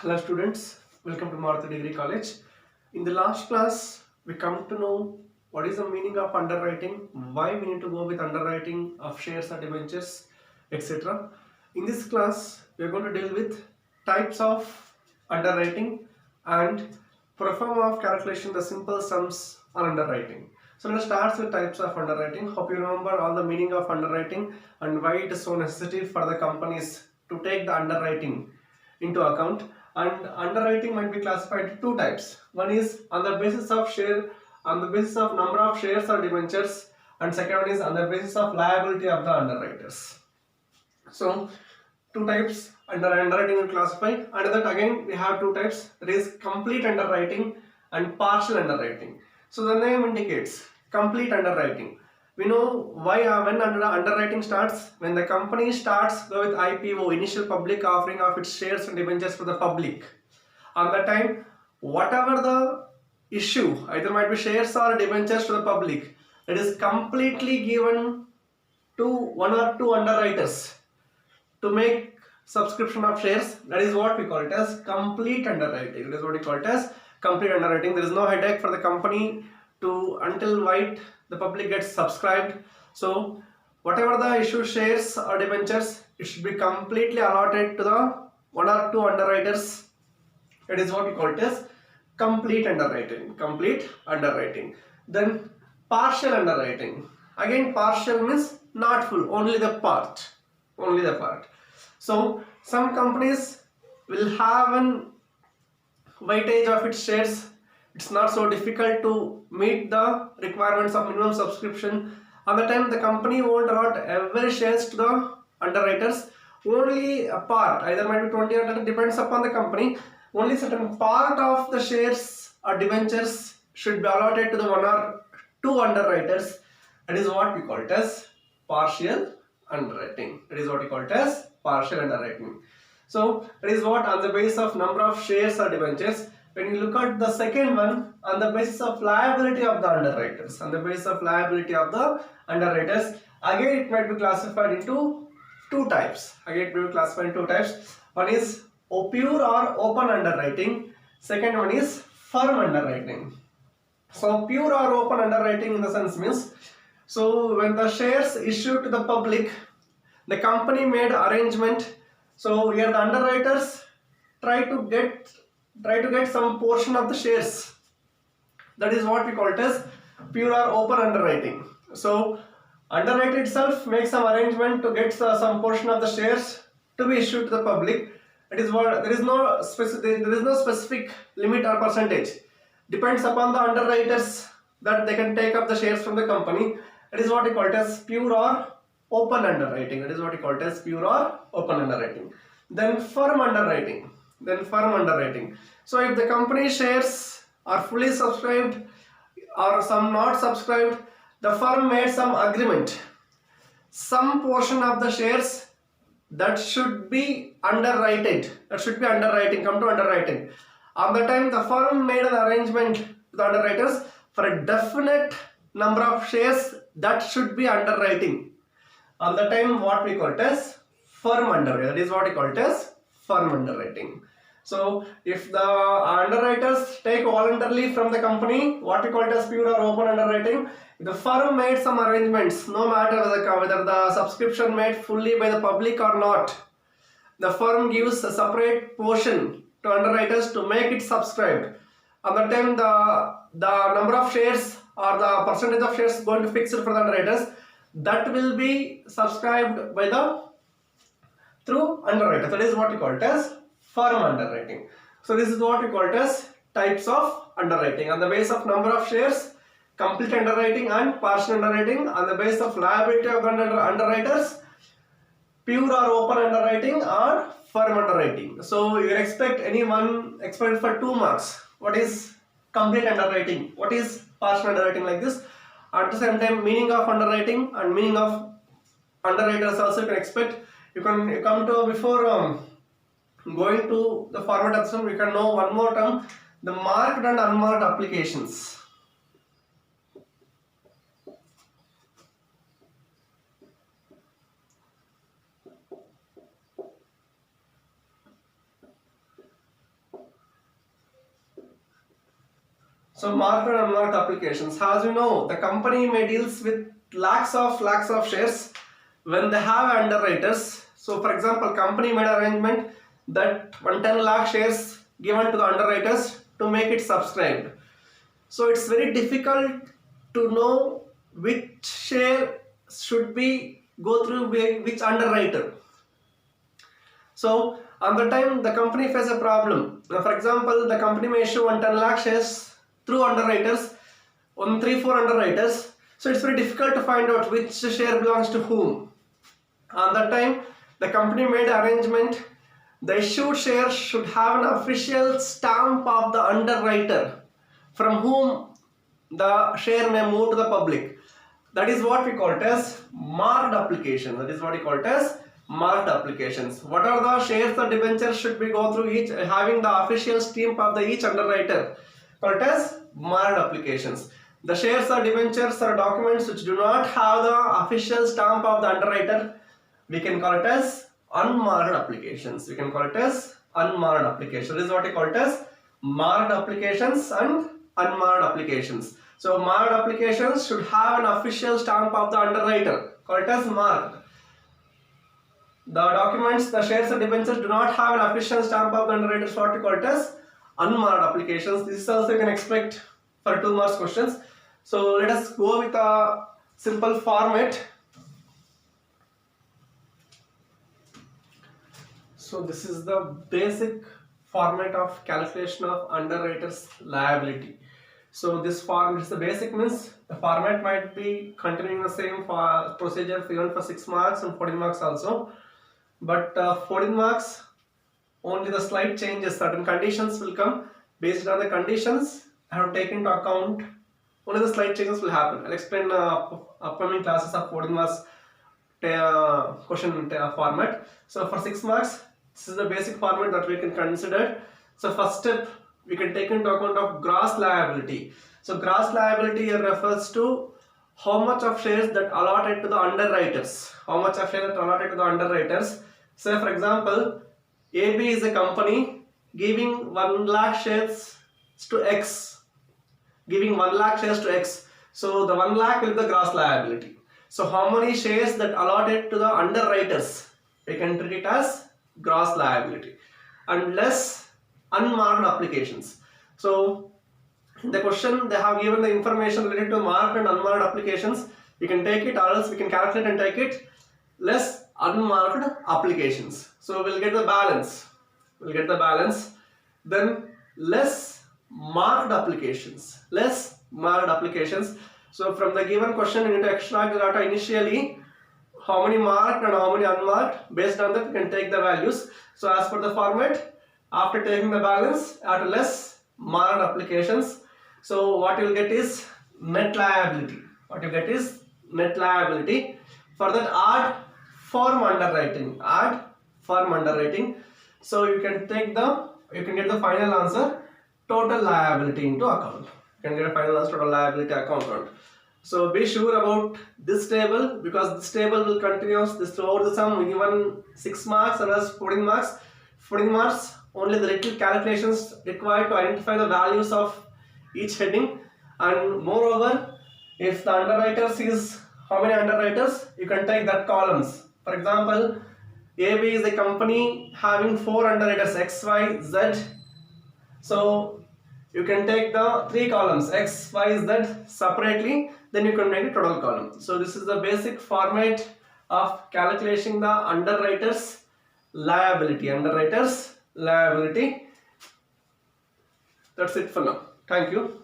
Hello students, welcome to Maruti Degree College. In the last class, we come to know what is the meaning of underwriting, why we need to go with underwriting of shares or debentures, etc. In this class, we are going to deal with types of underwriting and perform of calculation the simple sums on underwriting. So let's start with types of underwriting. Hope you remember all the meaning of underwriting and why it is so necessary for the companies to take the underwriting into account. And underwriting might be classified into two types. One is on the basis of number of shares or debentures, and second one is on the basis of liability of the underwriters. So two types under underwriting will classify. Under that again we have two types. There is complete underwriting and partial underwriting. So the name indicates complete underwriting. We know why when underwriting starts, when the company starts go with IPO, initial public offering of its shares and debentures for the public. On that time, whatever the issue, either might be shares or debentures to the public, it is completely given to one or two underwriters to make subscription of shares. That is what we call it as complete underwriting. That is what we call it as complete underwriting. There is no headache for the company to until the public gets subscribed. So whatever the issue shares or debentures, it should be completely allotted to the one or two underwriters. That is what we call it as complete underwriting. Complete underwriting. Then partial underwriting. Again, partial means not full, only the part. Only the part. So some companies will have an weightage of its shares. It's not so difficult to meet the requirements of minimum subscription. On the time the company won't allot every shares to the underwriters. Only a part, either might be 20 or 30, depends upon the company. Only certain part of the shares or debentures should be allotted to the one or two underwriters. That is what we call it as partial underwriting. That is what we call it as partial underwriting. So that is what on the basis of number of shares or debentures. When you look at the second one, on the basis of liability of the underwriters, on the basis of liability of the underwriters, again it might be classified into two types. Again it will be classified into two types. One is pure or open underwriting. Second one is firm underwriting. So pure or open underwriting in the sense means, so when the shares issued to the public, the company made arrangement. So here the underwriters try to get some portion of the shares. That is what we call it as pure or open underwriting. So underwriter itself makes some arrangement to get some portion of the shares to be issued to the public. It is what there is no specific limit or percentage. Depends upon the underwriters that they can take up the shares from the company. It is what we call it as pure or open underwriting. That is what we call it as pure or open underwriting. Then firm underwriting. So if the company shares are fully subscribed or some not subscribed, the firm made some agreement. Some portion of the shares that should be underwritten. Come to underwriting. On the time the firm made an arrangement with the underwriters for a definite number of shares that should be underwriting. On the time what we call it as firm underwriting. That is what we call it as firm underwriting. So if the underwriters take voluntarily from the company, what we call it as pure or open underwriting, the firm made some arrangements, no matter whether the subscription made fully by the public or not, the firm gives a separate portion to underwriters to make it subscribed. At the time the number of shares or the percentage of shares going to fix it for the underwriters, that will be subscribed by through underwriter. That is what we call it as firm underwriting. So this is what we call it as types of underwriting. On the basis of number of shares, complete underwriting and partial underwriting. On the basis of liability of underwriters, pure or open underwriting or firm underwriting. So you expect anyone expected for 2 marks. What is complete underwriting? What is partial underwriting, like this? At the same time, meaning of underwriting and meaning of underwriters also you can expect. You come to before going to the format option, we can know one more term, the marked and unmarked applications. So marked and unmarked applications. As you know, the company may deals with lakhs of shares when they have underwriters. So for example, company made arrangement that 110 lakh shares given to the underwriters to make it subscribed. So it's very difficult to know which share should be go through which underwriter. So on the time the company faces a problem. Now, for example, the company may issue 110 lakh shares through underwriters, 134 underwriters. So it's very difficult to find out which share belongs to whom. On that time, the company made arrangement. The issued share should have an official stamp of the underwriter from whom the share may move to the public. That is what we call it as marked application. That is what we call it as marked applications. What are the shares or debentures should be go through each having the official stamp of the each underwriter, called as marked applications. The shares or debentures are documents which do not have the official stamp of the underwriter. We can call it as unmarked applications. We can call it as unmarked applications. This is what we call it as marked applications and unmarked applications. So marked applications should have an official stamp of the underwriter, called it as marked. The documents, the shares and debentures do not have an official stamp of the underwriter, so what we call it as unmarked applications. This is also you can expect for 2 marks questions. So let us go with a simple format. So this is the basic format of calculation of underwriter's liability. So this form is the basic means the format might be continuing the same procedure even for 6 marks and 14 marks also. But 14 marks only the slight changes, certain conditions will come. Based on the conditions I have taken into account, only the slight changes will happen. I'll explain upcoming classes of 14 marks question format. So for 6 marks, this is the basic format that we can consider. So first step, we can take into account of gross liability. So gross liability here refers to how much of shares that allotted to the underwriters. How much of shares that allotted to the underwriters. Say for example, AB is a company giving 1 lakh shares to X. Giving 1 lakh shares to X. So the 1 lakh will be the gross liability. So how many shares that allotted to the underwriters? We can treat it as gross liability. And less unmarked applications. So in the question they have given the information related to marked and unmarked applications. We can take it or else we can calculate and take it less unmarked applications. So we'll get the balance. We'll get the balance. Then less marked applications. Less marked applications. So from the given question you need to extract the data initially. How many marked and how many unmarked. Based on that you can take the values. So as per the format, after taking the balance at less marked applications, so what you will get is net liability. What you get is net liability. For that add firm underwriting. Add firm underwriting. So you can take you can get the final answer total liability into account. You can get a final answer total liability account. So be sure about this table because this table will continue this throughout the sum. Given 6 marks and as 14 marks. 14 marks only the little calculations required to identify the values of each heading, and moreover if the underwriters is how many underwriters, you can take that columns. For example, AB is a company having 4 underwriters X, Y, Z. So you can take the 3 columns X, Y, Z separately, then you can make a total column. So this is the basic format of calculating the underwriters liability. Underwriters liability. That's it for now. Thank you.